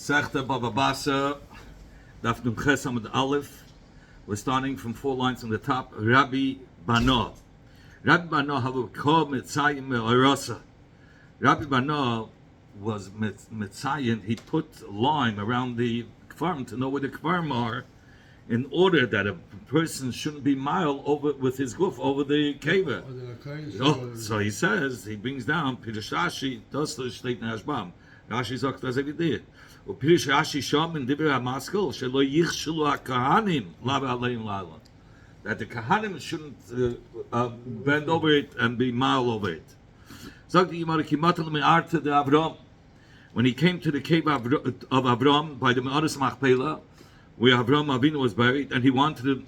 Sechta bava basra, daf num ches amud aleph. We're starting from 4 lines from the top. Rabbi Bano. Rabbi Bano havu kol mitzayim me'orosa. Rabbi Bano was mitzayin. He put lime around the kfarim to know where the kfarim are, in order that a person shouldn't be mile over with his goof over the keva. So he says, he brings down Pirush Rashi, das steht in Hashbam. Rashi sagt das every day. Pirush Rashi sham in Divrei HaMaskil shelo yichshelu hakahanim lava aleim lala. That the kahanim shouldn't bend over it and be mile over it. Sagt die Gemara kimatel me'arte de Avram. When he came to the cave of Avram by the Me'aras Machpelah, where Avram Avinu was buried, and he wanted to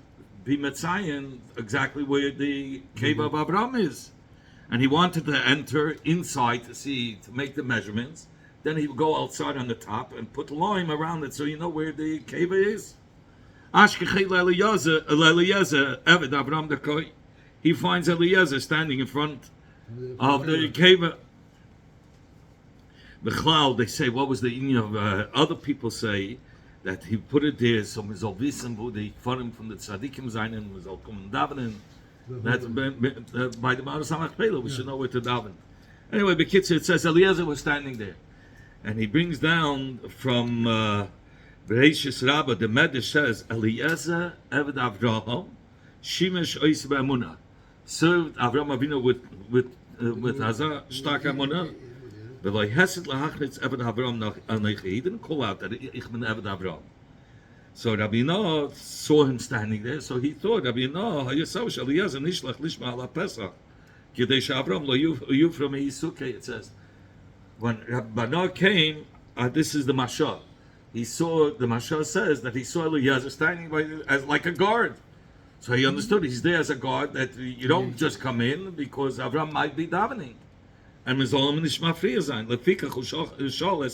be Metzayin exactly where the cave of Avram is. And he wanted to enter inside to make the measurements. Then he would go outside on the top and put lime around it so you know where the cave is. He finds Eliezer standing in front of the cave. The cloud, they say, what was the union of other people say that he put it there so we soll wissen wo die Kfarim from the Tzadikim sein and we soll kommen davenen. That's by the Me'aras Machpelah, we should know where to daven. Anyway, Bekitzer, it says Eliezer was standing there. And he brings down from Bereishis Rabbah, the Medrash says, Eliezer Eved Avraham, Shimesh Ois B'Emunah, served Avram Avinu with Hazar Shtak Emunah. But like Hesed Lahachnitz Eved Avram Nachi, he didn't call out that Ich bin Eved Avram. So Rabbi Yonah saw him standing there, so he thought, Rabbi Yonah, Hayasav Eliezer Nishlach Lishma Ala Pesach, Kidei Avram Lo Yufra Me'Yisukei, it says. When Rabbi Yonah came, this is the Mashah. He saw, the Mashah says that he saw Eliezer standing as like a guard. So he understood he's there as a guard, that you don't just come in because Avram might be davening. And Mizolam Nishma Friya sein. Lefika Chushal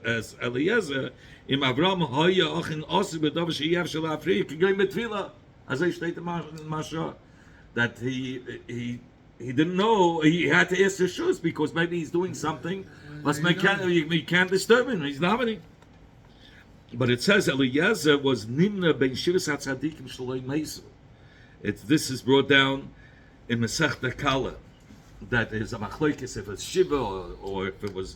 as Eliezer, im Avram Hoya Achin Osi B'Dov Sheyev Shel Afriya, Kigay Betfila, as I state in Mashah, that he didn't know, he had to ask the shus because maybe he's doing something, but we can't disturb him, he's davening. But it says Eliezer was Nimna Ben Shivas HaTzadikim Shaloi Meisu. This is brought down in Masechta Kala, that is a machlokes if it's Shiva or if it was,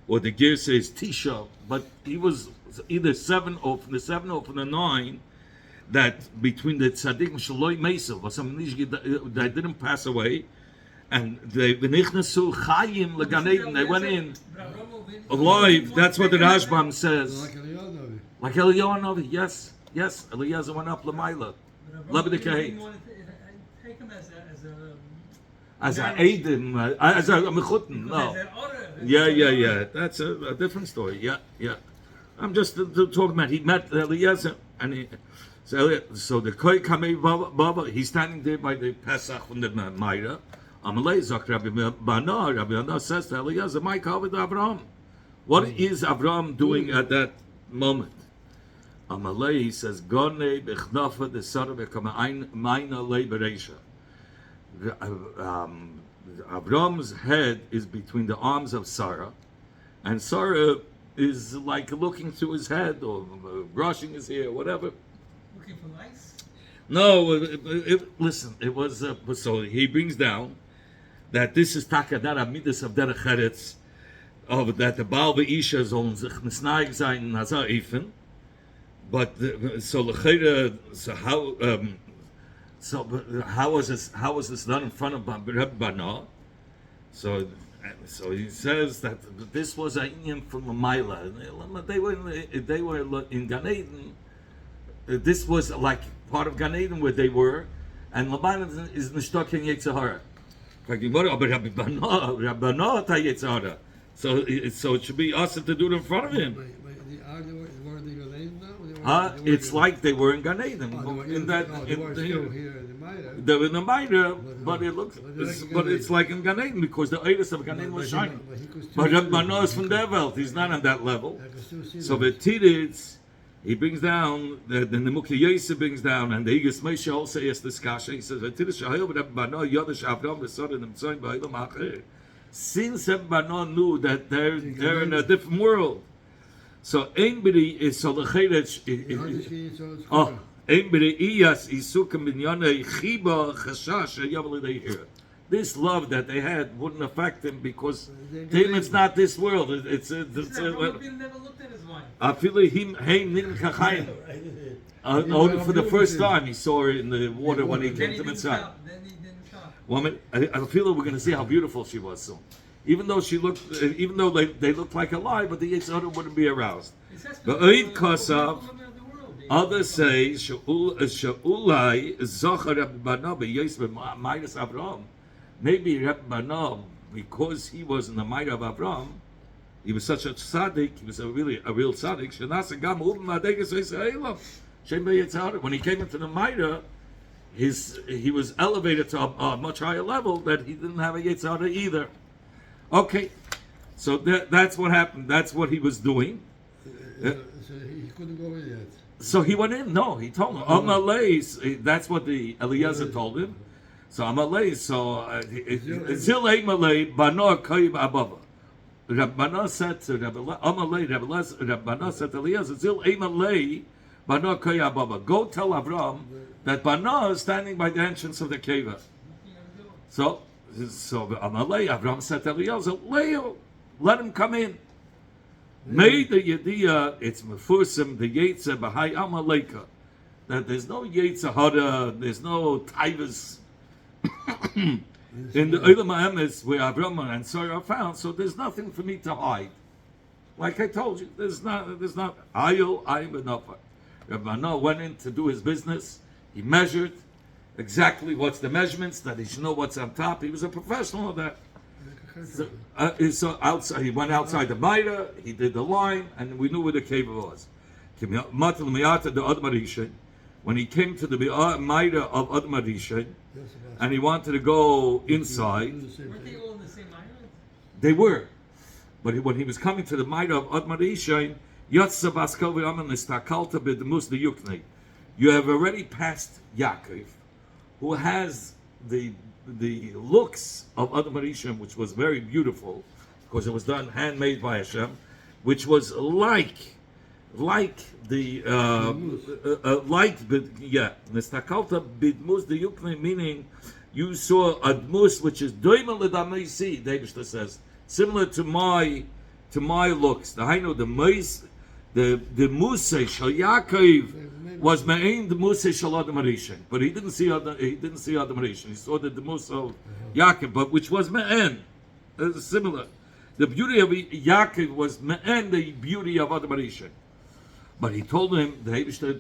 or the gear says Tisha, but he was either 7 or from the 7 or from the 9, that between the Tzadikim Shaloi Meisu, or some that didn't pass away, and they v'nichnasu chayim legan Eden. They went in alive. That's what the Rashbam says. Like Eliyahu Navi. Yes. Eliezer went up l'mayla. Take him as a Eden, as a mechutin. No. Yeah. That's a different story. Yeah. I'm just talking about. He met Eliezer, and so the Koi Kamei Bava. He's standing there by the Pesach from the Meira. Amalei Zak Rabbi Bano says to Eliezer, "My covered Avraham. What is Avraham doing at that moment?" Amalei says, "Gonei b'chnafa the Sarah v'kama ma'ina lei bereisha." Avram's head is between the arms of Sarah, and Sarah is like looking through his head or brushing his hair, whatever. Looking for lice? No, listen. It was so he brings down that this is takadar midas of derech eretz, of that the Baal ve'isha sollen sich misnaig sein nazar ifen, but so how was this done in front of Rabbi Bano? So he says that this was a inyan from a Maila. They were in Gan Eden. This was like part of Gan Eden where they were, and Laban is nishtokin Yetzirah. So it should be us to do it in front of him. It's like they were in Gan Eden. They were in the Maida, but it's like in Gan Eden because the Eidos of Gan Eden was shining. But Rabbi is from their wealth; he's not on that level. So the Tiritz, he brings down, the Nemukhi Yosef brings down, and the Igas Moshe also asks this kasha. He says, since Rabbi Bano knew that they're in a different world, So ein b'di is so l'chedetz. Oh, ein b'di iyas isukim b'nyane chiba chashash yavel le'hir. This love that they had wouldn't affect him because to him it's not this world. It's Never looked at his wife. I feel him nin kachayim. Only for the first time he saw her in the water when he came to Mitzrayim. Then he didn't stop. Well, I feel that we're going to see how beautiful she was soon. Even though they looked like alive, but the Yitzhak wouldn't be aroused. But Oid Kosav, others say Sha'ulai Zachar Rebbe Bana b'Yos b'Maidas Avraham. Maybe Rebbe Bana, because he was in the might of Avraham, he was such a tzaddik, he was a real tzaddik. When he came into the Maida, he was elevated to a much higher level that he didn't have a Yetzirah either. Okay, so that's what happened. That's what he was doing. So he couldn't go in yet. So he went in. No, he told him. Amalei. That's what the Eliezer told him. So Amalei. So Zil Amalei Bano Kayib Abava. Rabbana said to Amalei. Rabbana said to Eliezer, Zil Amalei Bano Kayib Abava. Go tell Avram that Bana is standing by the entrance of the cave. So Amalei, Avram said to Eliezer, Leo, let him come in. Made the Yediyah, it's Mefursim, the Yetzer B'hai Amaleka, that there's no Yetzer Hara, there's no Taivas in the Olam HaEmes where Avram and Sarah are found, so there's nothing for me to hide. Like I told you, there's not Ayil, Ayim, B'Nofa. Rabbana went in to do his business, he measured exactly what's the measurements, that he should know what's on top. He was a professional of that. So outside, he went outside the Maida, he did the line, and we knew where the cave was. When he came to the Maida of Admarisha, and he wanted to go inside, Weren't they all in the same island? they were. But when he was coming to the Maida of Admarisha, you have already passed Yaakov, who has the looks of Adam Harishim, which was very beautiful, because it was done handmade by Hashem, which was like the Nestakalta bidmus the Yukne, meaning you saw a dmus which is doimel ledamisi. David says similar to my looks. The Hainu the Mois the Musay Shal Yaakov was Ma'ain the Musay Shal Adam Harishim, but he didn't see Adam Harishim. He saw the Musay of Yaakov, but which was Ma'ain, similar. The beauty of Yaakov was Ma'ain, the beauty of Adam Harishim. But he told him, the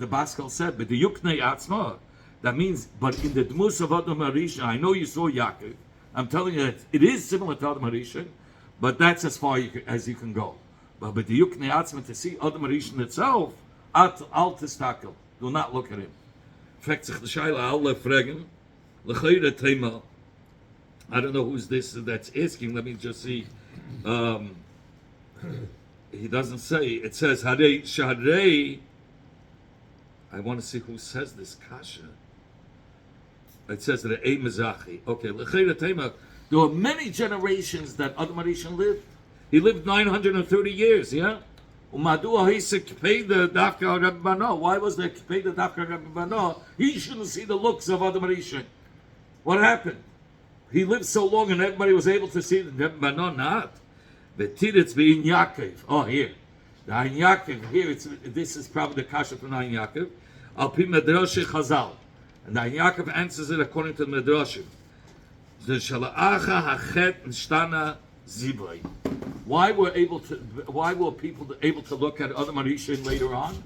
Baskel said, but the Yuknei Atzma, that means, but in the Dmus of Adam Harishim, I know you saw Yaakov. I'm telling you that it is similar to Adam Harishim, but that's as far as you can go. But the Yuknei Atzma, to see Adam Harishim itself, al testakel, do not look at him. Fragt sich the Shaila, alle fragen, l'chayre tema. I don't know who's this that's asking. Let me just see. He doesn't say. It says Harei Shadrei. I want to see who says this kasha. It says that a Mezachi. Okay, l'chayre tema. There were many generations that Adam Harishon lived. He lived 930 years. Yeah. Why was the Kpei the Dafka Rebbe Bana? He shouldn't see the looks of Adam Harishon. What happened? He lived so long and everybody was able to see the Rebbe Bana not. The Tiritz being Yaakov. Oh, here. The Ein Yaakov. Here, this is probably the Kasha from Ein Yaakov. Al Pi Medrashi Chazal. And the Ein Yaakov answers it according to the Medrashim. The Shala'acha Hachet Nishtana Zibrei. Why were people able to look at other Marishin later on?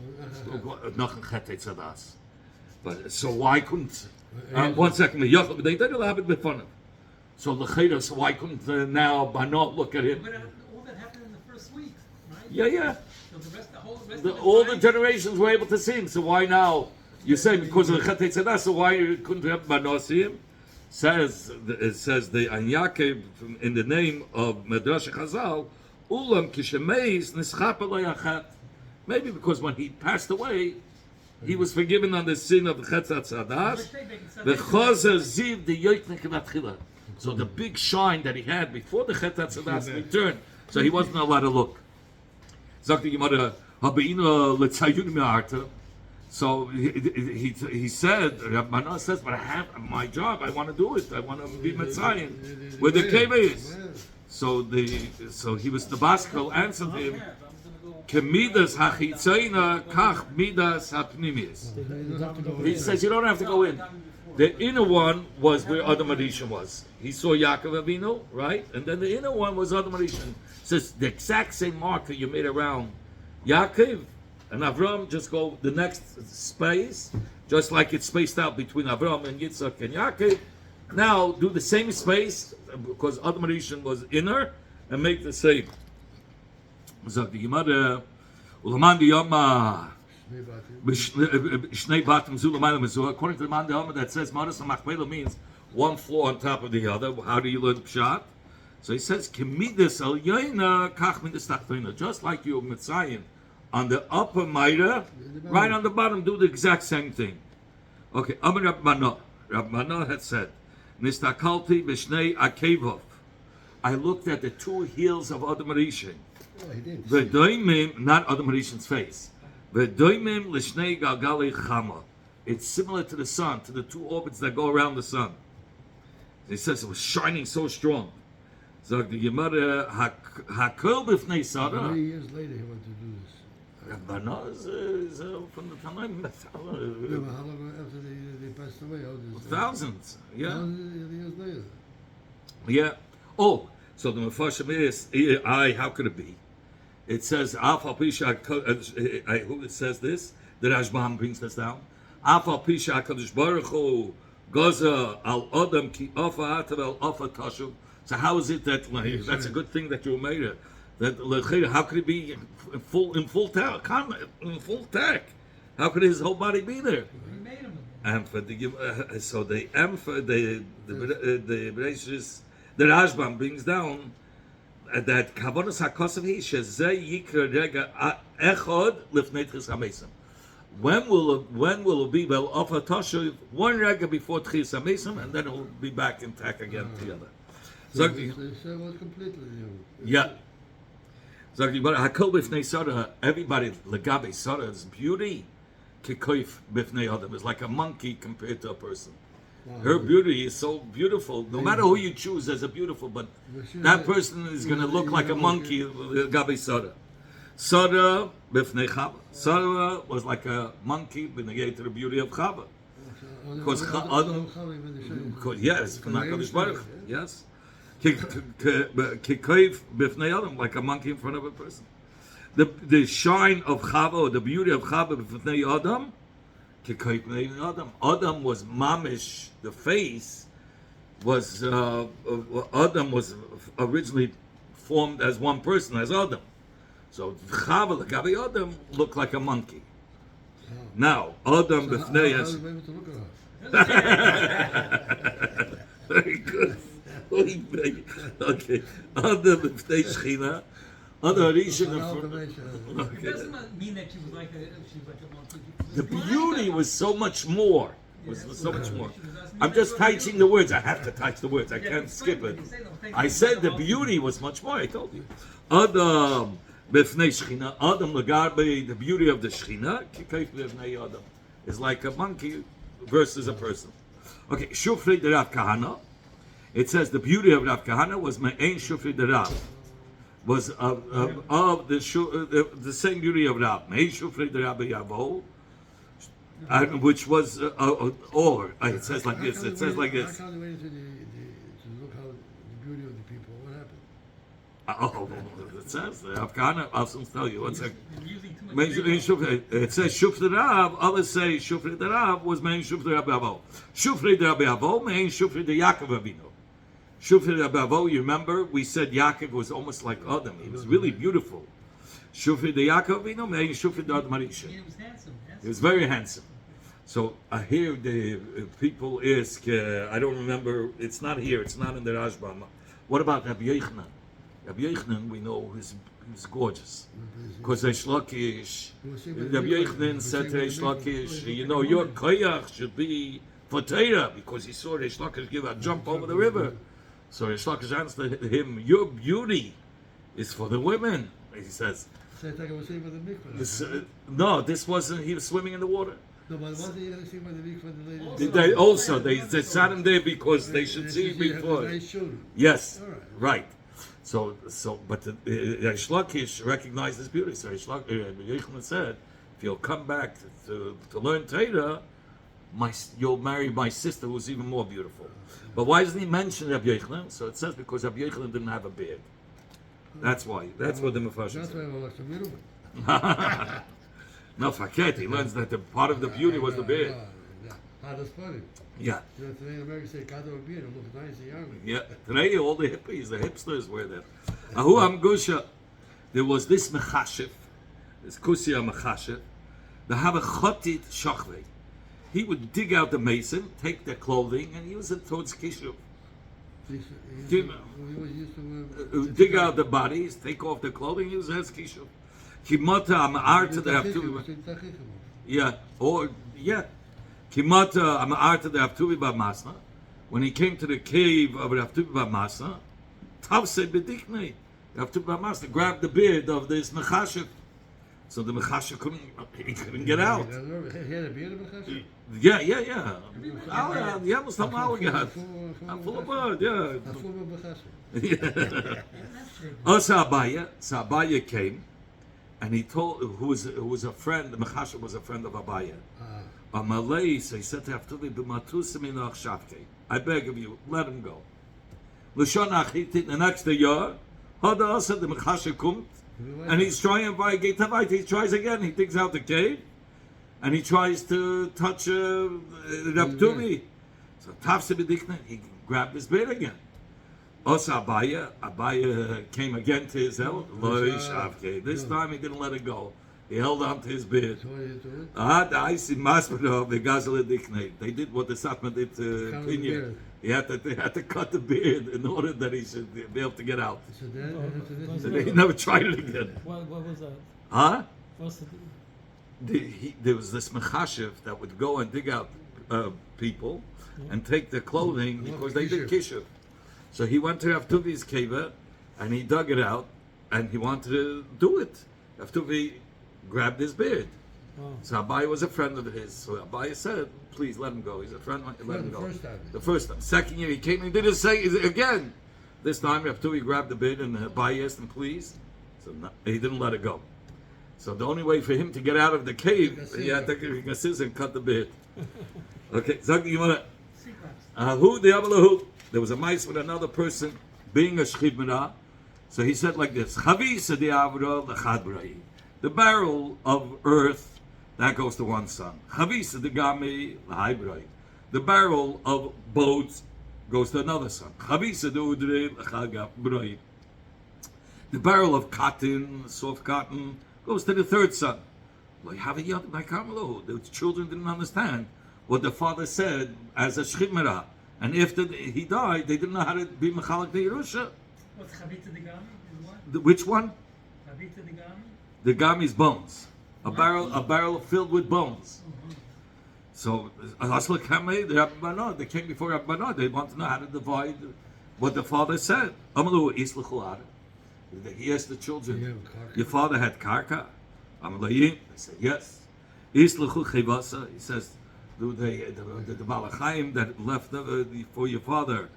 But so why couldn't? 1 second, they did allow it with fun. So the so why couldn't now Bano look at him? But all that happened in the first week, right? Yeah. So the rest All the generations were able to see him. So why now? You say because of the Chet Tzedakah, so why couldn't have Bano see him? It says the Ein Yaakov in the name of Medrash Chazal, Ulam Kishemeis Nischap Achat. Maybe because when he passed away, he was forgiven on the sin of the Chetzat Sadas. The Chazer Ziv the Yoitnik Natchila. So the big shine that he had before the Chetzat Sadas returned, so he wasn't allowed to look. Zok the Gemara, Habina l'tzayun me'arta. So he said, Rabbanan says, but I have my job. I want to do it. I want to be Mitzayin where the cave is. So he was the Baskel answered him, Kemidas hachitzayna kach midas hapnimis. He says you don't have to go in. The inner one was where Adam Arishan was. He saw Yaakov Avinu, right? And then the inner one was Adam Arishan. Says the exact same marker you made around Yaakov and Avram, just go the next space, just like it's spaced out between Avram and Yitzchak and Yaakov. Now do the same space because Adam Arishan was inner and make the same. Zog the Gemara, Ulaman Diyama. According to the Man Diyama that says Maras Machmela means one floor on top of the other. How do you learn Pshat? So he says, Kemidas al Yaina Kach Midas Tachtoina. Just like you Mitzayin on the upper Maida, right on the bottom, do the exact same thing. Okay, Amar Rabbana had said, Nistakalti Vishnei Akevov. I looked at the two heels of Adam Arishan. Oh, he did. The doimim, not Adam Arishan's face. The doimim l'shnei galgali chama. It's similar to the sun, to the two orbits that go around the sun. He says it was shining so strong. Zog the Gemara hakol b'fnei Sarah. 3 years later, he wanted to do this. Rabbana is from the time. Yeah, but how long after they passed away? How this, Thousands, yeah. Years later. Yeah. Oh, so the Mepharshim is, how could it be? It says, Afal Pisha, who it says this? The Rashbam brings this down. Afal Pisha HaKadosh Baruch Hu Gaza al Adam ki Afa Atav al Afa Tashuv. So how is it that, that's a good thing that you made it. That, how could it be in full tech? How could his whole body be there? He made him. And for the so the Rashbam brings down that kavanos hakosav he shezeh yikra rega echod lifnei tchis hamesim. When will it be well off a tashuv one rega before tchis hamesim and then it will be back intact again together. So it was completely new. Yeah. But hakol b'fnei Sarah, everybody legabe Sarah's beauty kikoif b'fnei Adam is like a monkey compared to a person. Wow. Her beauty is so beautiful. No matter who you choose as a beautiful, but that person is going to look like a monkey. Gabi Sarah. Sarah b'fnei Chava. Sarah was like a monkey b'negei to the beauty of Chava. Because yes, from HaKadosh Baruch Hu, yes. Kikoif b'fnei Adam, like a monkey in front of a person. The shine of Chava, or the beauty of Chava b'fnei Adam. Adam was mamish. The face was Adam was originally formed as one person, as Adam. So Chava Gabi Adam looked like a monkey. Now Adam b'fnei was able to look at her. very good. Okay, Adam b'fnei Shechina. Other reason It doesn't mean that she was like a monkey. the beauty was so much more. So much more. I'm just touching the words. I have to touch the words. I can't skip it. I said the beauty was much more. I told you. Adam b'fnei Shechina. Adam legarbe, the beauty of the Shechina. Kikayf b'fnei Adam is like a monkey versus a person. Okay, Shufri de Rav Kahana. It says the beauty of Rav Kahana was me'ein Shufri de Rav. Was of the same beauty of Rab, Shufri the Rabbi Yavo, which was or it says like this. It says like this. I can't wait to look how the beauty of the people. What happened? It says Afghana. I'll soon tell you. One second. Using It says Shufri the Rab. Others say Shufri the Rab was main Shufri the Rabbi Yavo. Shufri the Rabbi Yavo, main Shufri the Yaakov Avinu. Shufri Rabbi, you remember we said Yaakov was almost like Adam. He was really beautiful. Shufri the Yaakov, Shufri the Adam Arishan. He was handsome. He was very handsome. So I hear the people ask. I don't remember. It's not here. It's not in the Rashbam. What about Rabbi Yochanan? Rabbi Yochanan, we know he's gorgeous. Because Reish Lakish, Rabbi Yochanan said to Reish Lakish, your koyach should be for Torah, because he saw Reish Lakish give a jump over the river. So Reish Lakish answered him, your beauty is for the women. He says, So I thought I was saying about the mikvah. No, this wasn't. He was swimming in the water. No, but wasn't he saying about the mikvah the lady? They sat him there because they should see before. Nice children. Yes, All right. right. So, but the Reish Lakish recognized his beauty. So Reish Lakish said, if you'll come back to learn Torah, you'll marry my sister, who's even more beautiful. But why doesn't he mention Rabbi Yochanan? So it says because Rabbi Yochanan didn't have a beard. That's why. That's what the Mepharshim That's why said. I lost a middleman. No, Faket, he learns that the part of the beauty was the beard. That's funny. Yeah. You know, today in America say, "God, a beard, it looks nice and young." Yeah. Today, all the hippies, the hipsters wear that. Ahu Amgusha, there was this mechashiv, this kusia mechashiv, the have a chotit shachvei. He would dig out the mason, take their clothing, and use it towards kishuv. He was used to Dig out the bodies, take off the clothing, use it as kishuv. Kimata amar to the haftuvi. Yeah, or yeah. Kimata amar to the haftuvi b'masna. When he came to the cave of Haftuvi b'masna, Tavse b'diknei. Haftuvi b'masna grabbed the beard of this mechashiv. So the mechashiv couldn't get out. He had a beard of Mechashiv? Yeah. Yeah, must have I'm full of blood, yeah. A form of Mechashiv. Also Abaya came, and he told who was a friend. The Mechashiv was a friend of Abaya. Amalei, so he said to Haftuvi, "B'matusim inach shavkei. I beg of you, let him go." L'shon achitit. The next year, Hada also the Mechashiv comes, and he's trying by gate Havait. He tries again. He digs out the cave, and he tries to touch Haftuvi. So Tavse b'diknei, he grabbed his beard again. Also Abaya came again to his help. Lo shavkei. This time he didn't let it go. He held on to his beard. So what did he do? They did what the Satmar did to Cut the Pinyan. beard. They had to cut the beard in order that he should be able to get out. So then, after this, So he never tried it again. What was that? Huh? What's the... There was this mechashiv that would go and dig out people and take their clothing because they did kishuv. So he went to Haftuvi's kiva and he dug it out and he wanted to do it. Haftuvi grabbed his beard. Oh. So Abai was a friend of his. So Abai said, "Please let him go. He's a friend. Let him go." The first time. Second year he came and he did it again. This time Haftuvi grabbed the beard and Abai asked him, "Please." So he didn't let it go. So the only way for him to get out of the cave, he had to take a scissors and cut the beard. Okay, Zag, you want to? Who the Avalahu? There was a mice with another person being a shchibmana. So he said like this: Chavisa the Avra lechad b'rai. The barrel of earth that goes to one son. Chavisa the Gami l'hai b'rai. The barrel of boats goes to another son. Chavisa the Udre l'chad b'rai. The barrel of cotton, soft cotton, goes to the third son. The children didn't understand what the father said as a shchimera. And after he died, they didn't know how to be mechalak the Yerusha. What's Chavita the Gami? Which one? Chavita the Gami? The Gami's bones. A barrel filled with bones. So, they came before Rabbanah. They want to know how to divide what the father said. He asked the children, "Your father had karka?" They said, "Yes." He says, "Do the Balachayim that left for your father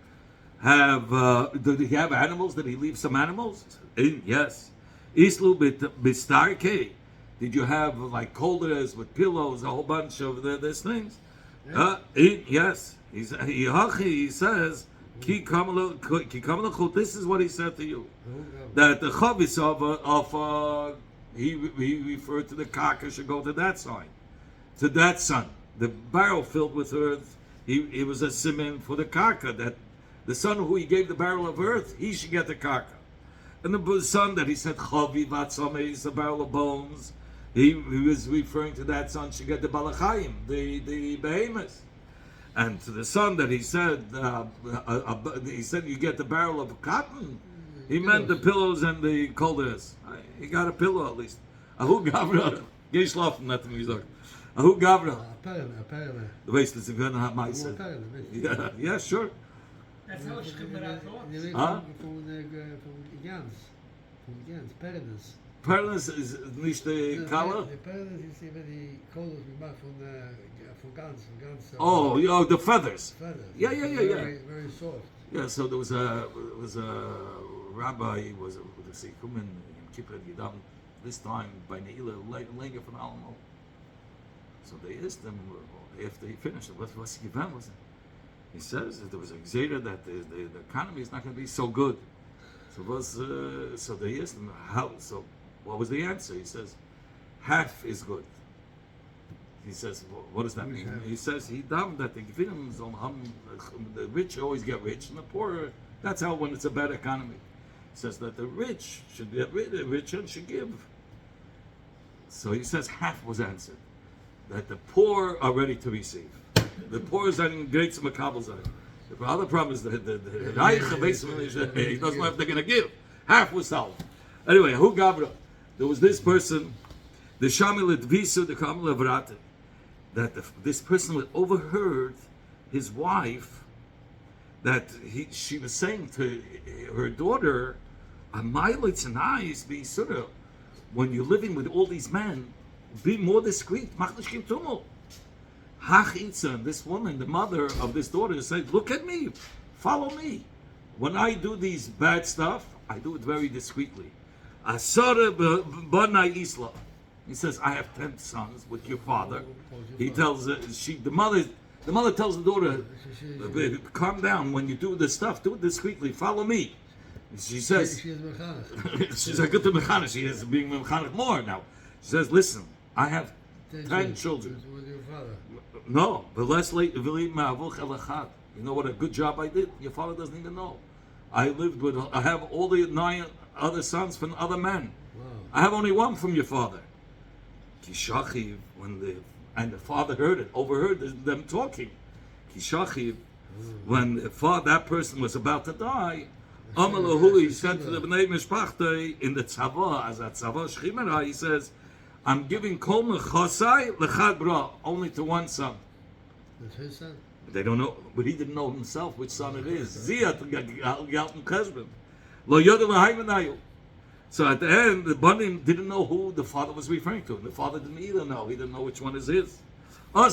did he have animals? Did he leave some animals?" Yes. Islu bistarke. Did you have like colders with pillows, a whole bunch of these things? Yes. He says, "Ki kamalu." This is what he said to you. That the chavis of he referred to the karka should go to that side, to that son. The barrel filled with earth, he was a siman for the karka, that the son who he gave the barrel of earth, he should get the karka. And the son that he said chavi vatzame is the barrel of bones, he was referring to that son should get the balachayim, the behemoths. And to the son that he said you get the barrel of cotton, he meant the pillows and the colders. He got a pillow at least. Ahu gavra, geschlafen nothing he's like. Ahu gavra. The waist is going to have my son. Yeah, sure. That's how Shchibmara thought. From Jans, Paradise. parents is nicht the color. The parents is even the colors we make from guns. Oh, the feathers. Feathers. Yeah. Very, very soft. Yeah, so there was a rabbi was a Kumen in Kippur Yidam this time by Neila later from Alamo. So they asked him if they finished it, what's the event was it? He says that there was a Xera that the economy is not going to be so good. So they asked him how. So what was the answer? He says half is good. He says, what does that mean? He says he davened that the rich always get rich and the poor. That's how when it's a bad economy. He says that the rich should get rich and should give. So he says half was answered. That the poor are ready to receive. The poor is in great makabel. The other problem is that the Reich basically he doesn't know if they're going to give. Half was solved. Anyway, who Gabra? There was this person, the Shamil Visu, the Kamil Avrate, that this person overheard his wife that she was saying to her daughter, when you're living with all these men, be more discreet. This woman, the mother of this daughter, said, look at me, follow me. When I do these bad stuff, I do it very discreetly. He says, I have 10 sons with your father. He tells the mother tells the daughter, calm down. When you do this stuff, do it discreetly. Follow me. She says, she's a good to mechanic. She is being mechanic more now. She says, listen, I have 10 children. No, but let's late. You know what a good job I did? Your father doesn't even know. I have all the 9 other sons from other men. Wow. I have only one from your father. Kishachiv, and the father overheard them talking. Kishachiv, when that person was about to die, Amalahu, he said to the Bnei Mishpachte in the Tzava, as a Tzava Shchimera, he says, I'm giving Kol Mechosai Lechad Bra, only to one son. That's his son? They don't know, but he didn't know himself which son it is. Ziyat Galton Kesben. Lo Yoda Lahaymanayu. So at the end, the Banim didn't know who the father was referring to. The father didn't either know. He didn't know which one is his. They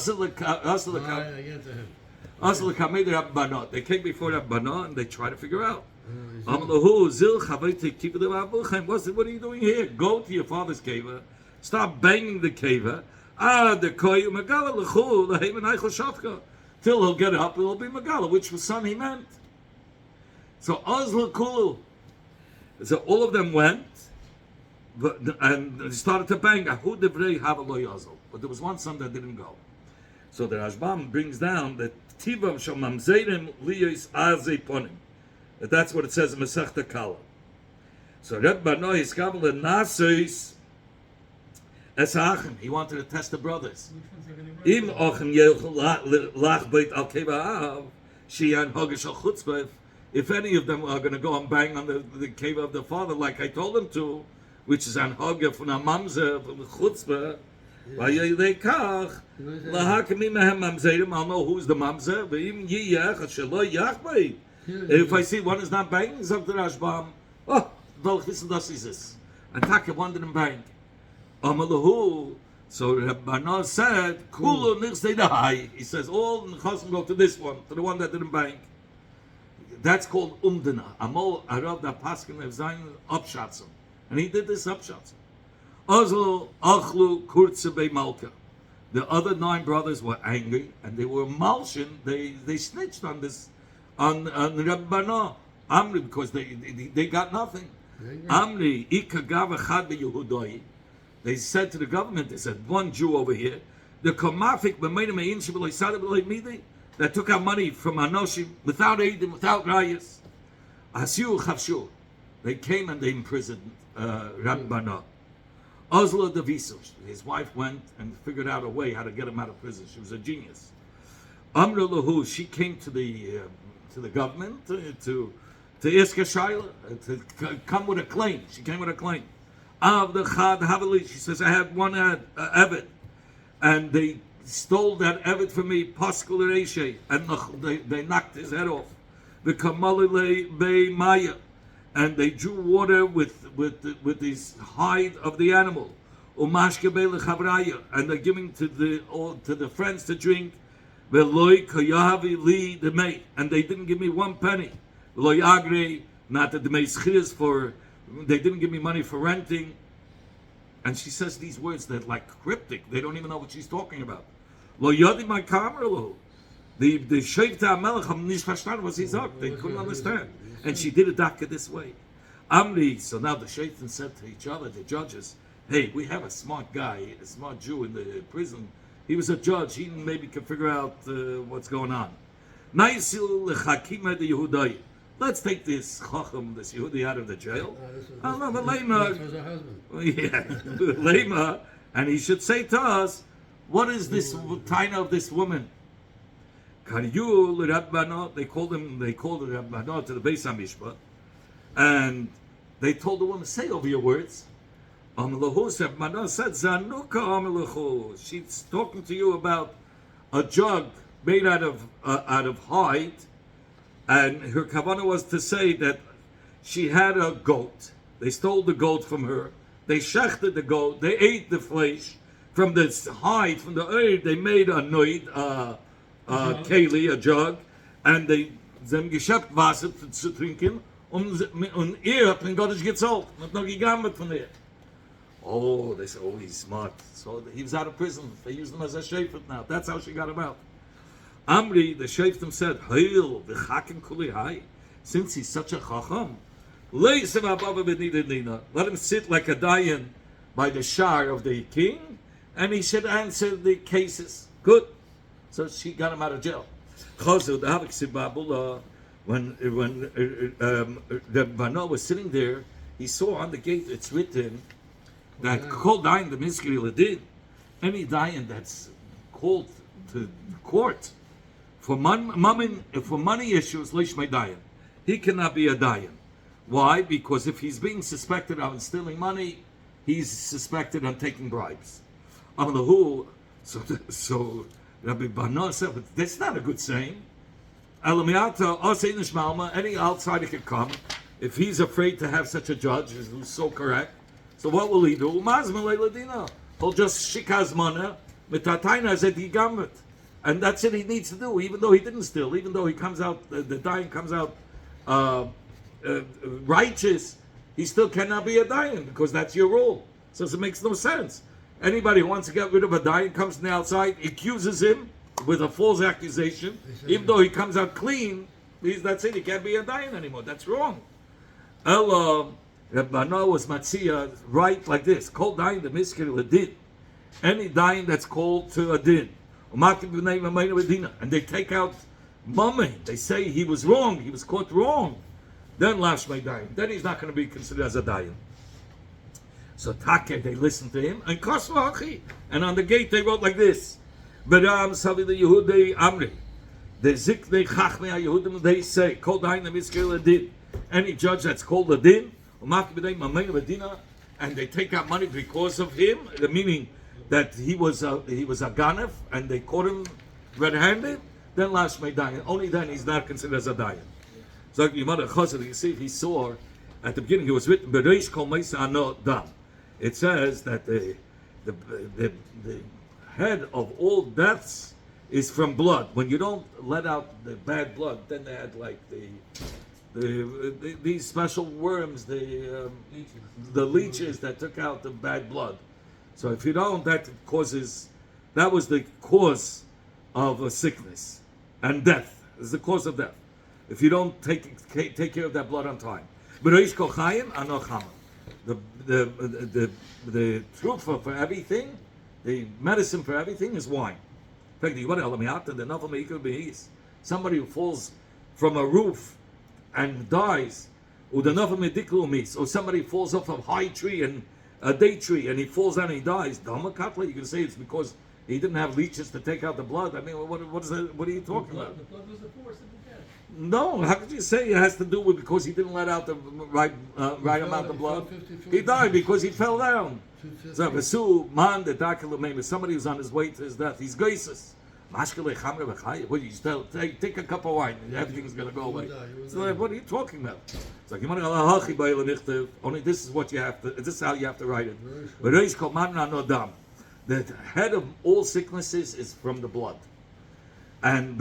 came before that Bana and they tried to figure out. What are you doing here? Go to your father's cave. Stop banging the cave. Till he'll get up, it'll be Megala, which was son he meant. So Azla Kulu. So all of them went, and they started to bang. But there was one son that didn't go. So the Rashbam brings down that Tivam shall mamzerim liyos azei ponim. That's what it says in Masechta Kala. So Reb Barnoi is kabel and nasois esachem. He wanted to test the brothers. Im ochem yechol lach beit al keva shian hogish al chutzpah. If any of them are going to go and bang on the cave of the father, like I told them to, which is an hogger from a mamzer from the chutzpah, I'll know who's the mamzer. If I see one is not banging, sagt der Rashbam, welch wissen das ist es. And Taka one didn't bang. Amalahu. So Rabbanah said, Kulu nirzdei. He says, all Nechasim go to this one, to the one that didn't bang. That's called umdana. Amol arav da paskin of zayin upshatzim, and he did this upshatzim. Azlu achlu kurtze bei malka. The other 9 brothers were angry, and they were malshin. They snitched on this on Rabbanah Amri because they got nothing. Amri ikagav echad beYehudoi. They said to the government, they said, one Jew over here, the komafik b'meinim ein shebeloi sada b'loi midei, that took out money from Anoshim without aid, without rayas. Asiu chavshu. They came and they imprisoned Rabbanah. Oslo Davisos. His wife went and figured out a way how to get him out of prison. She was a genius. Amra Lahu, she came to the government to ask a shayla, to come with a claim. She came with a claim. Av the Chad Havali, she says, I had one Eved, and they stole that Eved from me, Pascal Reshe, and they knocked his head off. The Kamalile Be Maya, and they drew water with this hide of the animal. Umashke be'le chavraya, and they're giving to the friends to drink. Ve'loi koyahavi li demei, and they didn't give me 1 penny. Ve'loi agre, not the demei schias for, they didn't give me money for renting. And she says these words that like cryptic. They don't even know what she's talking about. Lo yodi my kamerlo. The Sheikta Melech haben nicht verstanden was he sagt. They couldn't understand. And she did it daka this way. Amri, so now the Shaitan said to each other, the judges, hey, we have a smart guy, a smart Jew in the prison. He was a judge. He maybe can figure out what's going on. Naisil lechakima de Yehudai. Let's take this Chacham, this Yehudi, out of the jail. This was her husband. Yeah, Lema, and he should say to us, what is this taina of this woman? Karyu l'Rabbana, they called the Rabbana to the Beis HaMishpah, and they told the woman, say over your words. Rabbana said, Zanuka Amalahu. She's talking to you about a jug made out of hide, and her kavanah was to say that she had a goat. They stole the goat from her. They shechted the goat. They ate the flesh from the hide, from the earth. They made a noid, keli, a jug, and they them geschäft Wasser zu trinken. Und ihr habt den Gottes gezahlt. Und noch gegangen von ihr. Oh, they said, oh, he's smart. So he was out of prison. They used him as a shayfet now. That's how she got him out. Amri, the shayftim said, Hail, v'chakim kuli hai. Since he's such a chacham, let him sit like a dayan by the shar of the king, and he should answer the cases. Good. So she got him out of jail. When the Bano was sitting there, he saw on the gate it's written that called dayan the miskri ladin, any dayan that's called to court for money issues, lishmei dayan, he cannot be a dayan. Why? Because if he's being suspected of stealing money, he's suspected of taking bribes. So Rabbi Bano said, but that's not a good saying. Any outsider can come if he's afraid to have such a judge who's so correct. So what will he do? He'll just shikaz mana mitataina zedigamet, and that's it. He needs to do, even though he didn't steal, even though he comes out, the dayan comes out righteous, he still cannot be a dayan because that's your rule. So it makes no sense. Anybody who wants to get rid of a dayan comes from the outside, accuses him with a false accusation, even though he comes out clean, that's it. He can't be a dayan anymore. That's wrong. Rabbana was matzia right like this: called dayan the miskir ladin, any dayan that's called to a din, and they take out mummy. They say he was wrong. He was caught wrong. Then lashmei dayan. Then he's not going to be considered as a dayan. So Take, they listened to him, and Kosvachi, and on the gate they wrote like this: Veram Savi the Yehudei Amri, the Ziknei Chachmei Yehudim. They say, called dayan the miskir ladin, any judge that's called a din, and they take out money because of him, the meaning that he was a ganef, and they caught him red-handed. Then lashmei dayan. Only then he's not considered as a dayan. So you see, if he saw at the beginning, it was written Bereish Kol Meisa Ano Dam. It says that the head of all deaths is from blood. When you don't let out the bad blood, then they had like these special worms, the leeches that took out the bad blood. So if you don't, that was the cause of a sickness and death. It's the cause of death. If you don't take care of that blood on time. The truth for everything, the medicine for everything is wine. In fact, somebody who falls from a roof and dies, or somebody falls off a high tree and a date tree and he falls down and he dies. You can say it's because he didn't have leeches to take out the blood. I mean, what is that? What are you talking about? The blood was the force of the death. No, how could you say it has to do with because he didn't let out the right amount of blood? He died because he fell down. So somebody who's on his way to his death, he's geisus. Mashkele chamre v'chai. What do you tell? Take a cup of wine, and everything's gonna go away. So like, what are you talking about? It's like only this is what you have to. This is how you have to write it. The head of all sicknesses is from the blood, and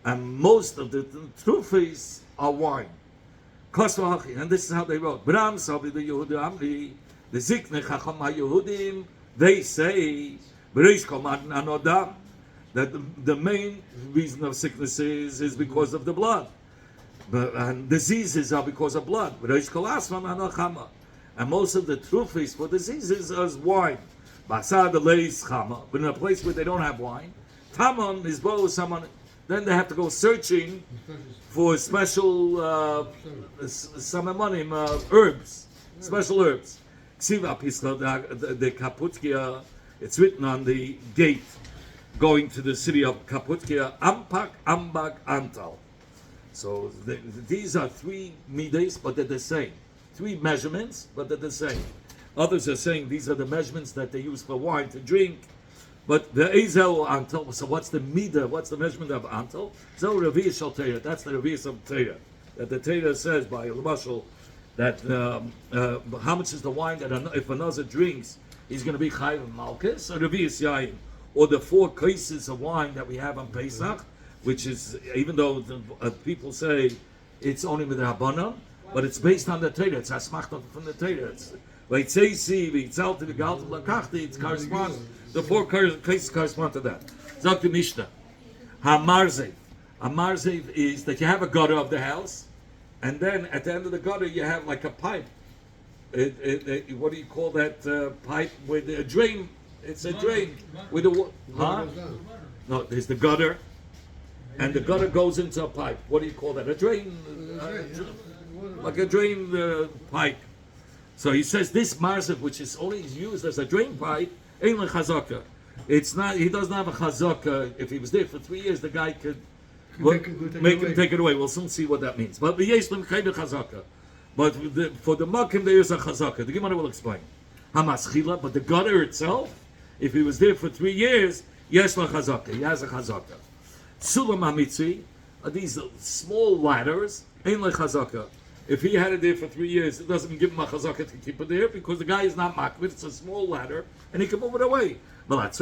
and most of the trophies are wine. And this is how they wrote. Bram Sabi the Yehudim Amri, the Zikne Chacham HaYehudim, they say, that the main reason of sicknesses is because of the blood. And diseases are because of blood. And most of the trophies for diseases is wine. But in a place where they don't have wine, Tamon is both someone. Then they have to go searching for special herbs, special herbs. The Kaputkia, it's written on the gate going to the city of Kaputkia, Ampak, Ambak, Antal. So these are three midas, but they're the same. Three measurements, but they're the same. Others are saying these are the measurements that they use for wine to drink. But the Ezel Antel, so what's the midah, what's the measurement of Antel? So Revi'ah Shal Teirah, that's the Revi'ah of Teirah. That the Teirah says by Lamashal that how much is the wine that if another drinks, he's going to be Chayiv and Malchus, or Revi'ah Yayin, or the 4 cases of wine that we have on Pesach, which is, even though people say it's only with the Rabbanan, but it's based on the Teirah, it's Asmachta from the Teirah. It corresponds. The 4 cases correspond to that. Zok the Mishnah. Hamarzev. A marzev is that you have a gutter of the house, and then at the end of the gutter you have like a pipe. What do you call that pipe with a drain? It's a drain with a no. There's the gutter, and the gutter goes into a pipe. What do you call that? A drain, like a drain pipe. So he says this marzev, which is only used as a drain pipe, ain't like chazaka. It's not. He doesn't have a chazaka. If he was there for 3 years, the guy could make him take it away. We'll soon see what that means. But the yeshlim kind of chazaka. But for the makim there is a chazaka. The Gemara will explain. Hamaschila, but the gutter itself, if he was there for 3 years, yeshla chazaka. He has a chazaka. Sulam hamitzi are these small ladders. Ain't like chazaka. If he had it there for 3 years, it doesn't give him a chazaka to keep it there because the guy is not makbid. It's a small ladder, and he can move it away. But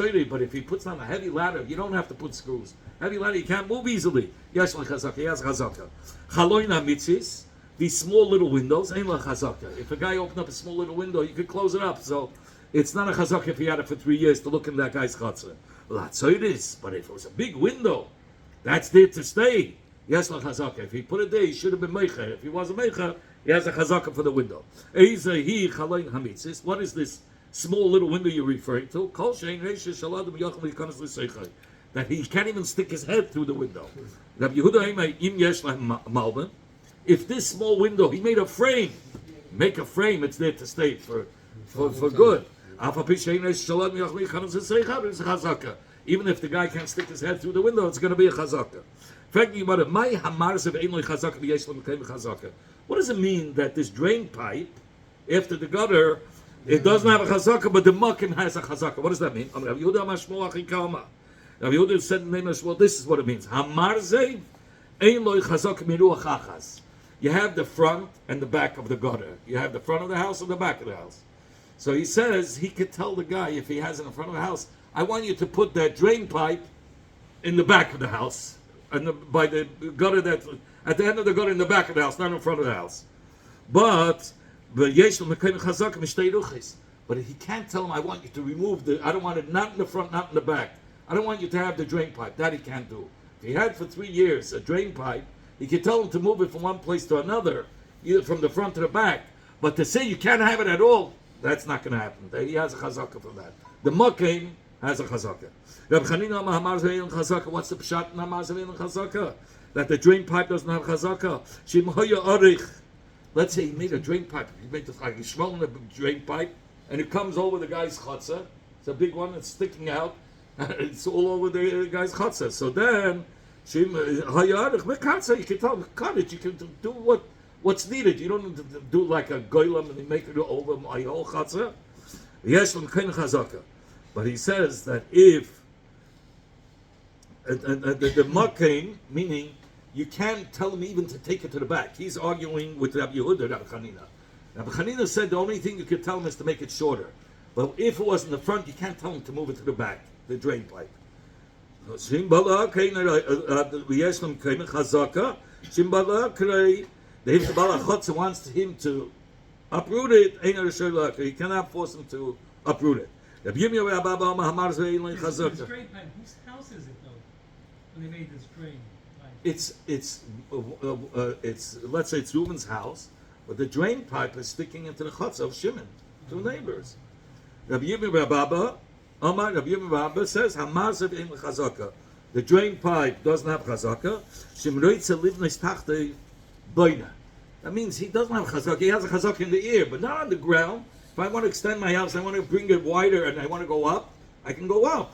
if he puts on a heavy ladder, you don't have to put screws. Heavy ladder, you can't move easily. Yes, like chazaka. He has chazaka. Chaloina mitzis, these small little windows, ain't like chazaka. If a guy opened up a small little window, you could close it up. So it's not a chazaka if he had it for 3 years to look in that guy's chatzah. But if it was a big window, that's there to stay. Yes, la chazaka. If he put it there, he should have been meicher. If he wasn't meicher, he has a chazaka for the window. What is this small little window you're referring to? That he can't even stick his head through the window. If this small window, he made a frame. Make a frame, it's there to stay for good. Even if the guy can't stick his head through the window, it's going to be a chazaka. What does it mean that this drain pipe, after the gutter, it doesn't have a chazaka, but the makim has a chazaka? What does that mean? Rabbi Yehuda said in the name of Shmuel, this is what it means. You have the front and the back of the gutter. You have the front of the house and the back of the house. So he says he could tell the guy, if he has it in front of the house, I want you to put that drain pipe in the back of the house, and by the gutter that at the end of the gutter in the back of the house, not in front of the house. But he can't tell him, I want you to remove I don't want it not in the front, not in the back. I don't want you to have the drain pipe. That he can't do. If he had for 3 years a drain pipe, he could tell him to move it from one place to another, either from the front to the back. But to say you can't have it at all, that's not going to happen. He has a chazaka for that. The makim has a chazaka. What's the pshat in chazaka? That the drain pipe doesn't have chazaka. Let's say he made a drain pipe. He made like a drain pipe, and it comes over the guy's chatzah. It's a big one. It's sticking out. It's all over the guy's chatzah. So then, you can tell him, cut it. You can do what's needed. You don't need to do like a goylam and make it over my whole chatzah. Yes, chazaka. But he says that if the Makkain, meaning you can't tell him even to take it to the back. He's arguing with Rabbi Yehuda, Rabbi Chanina. Rabbi Chanina said the only thing you could tell him is to make it shorter. But if it was in the front, you can't tell him to move it to the back, the drain pipe. Shimbala the Bala wants him to uproot it. He cannot force him to uproot it. This drain pipe, whose house is it though? When they made this drain pipe? It's let's say it's Reuben's house, but the drain pipe is sticking into the chutz of Shimon, two neighbors. Rabbi Yirmiyah says Hamazav in chazaka. The drain pipe doesn't have chazaka. Shimroitza livnis tachte boina. That means he doesn't have chazaka. He has a chazaka in the air, but not on the ground. If I want to extend my house, I want to bring it wider, and I want to go up, I can go up.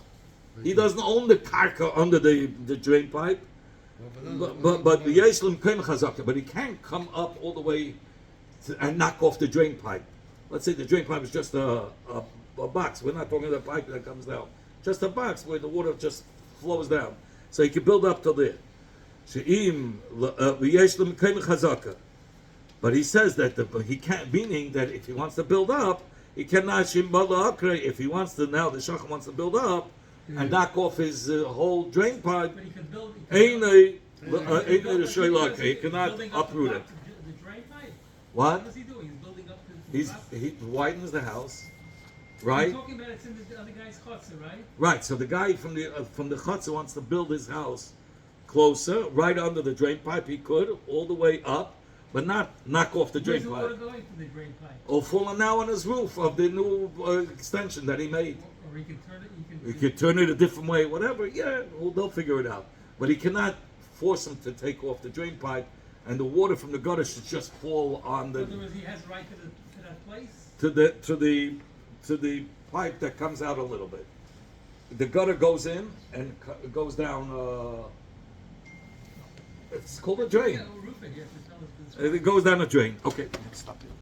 He doesn't own the karka under the drain pipe. But he can't come up all the way and knock off the drain pipe. Let's say the drain pipe is just a box. We're not talking about a pipe that comes down. Just a box where the water just flows down. So he can build up to there. But he says that he can't, meaning that if he wants to build up, he cannot. If he wants to now, the shachar wants to build up and knock off his whole drain pipe. But he can build. He cannot uproot it. The drain pipe. What? What is he doing? He's building up the. He widens the house, You're right? talking about it's in the other guy's chutzner, right? Right. So the guy from the chutzner wants to build his house closer, right under the drain pipe. He could all the way up, but not knock off the drain Where's the pipe. water going from the drain pipe? Or falling now on his roof of the new extension that he made. Or he can turn it. He could turn it a different way, whatever. Yeah, well, they'll figure it out. But he cannot force him to take off the drain pipe, and the water from the gutter should just fall on the. In other words, he has right to that place. To the pipe that comes out a little bit. The gutter goes in and goes down. It's called a drain. Yeah, we'll roof it here to tell us this. It goes down a drain. Okay, stop it.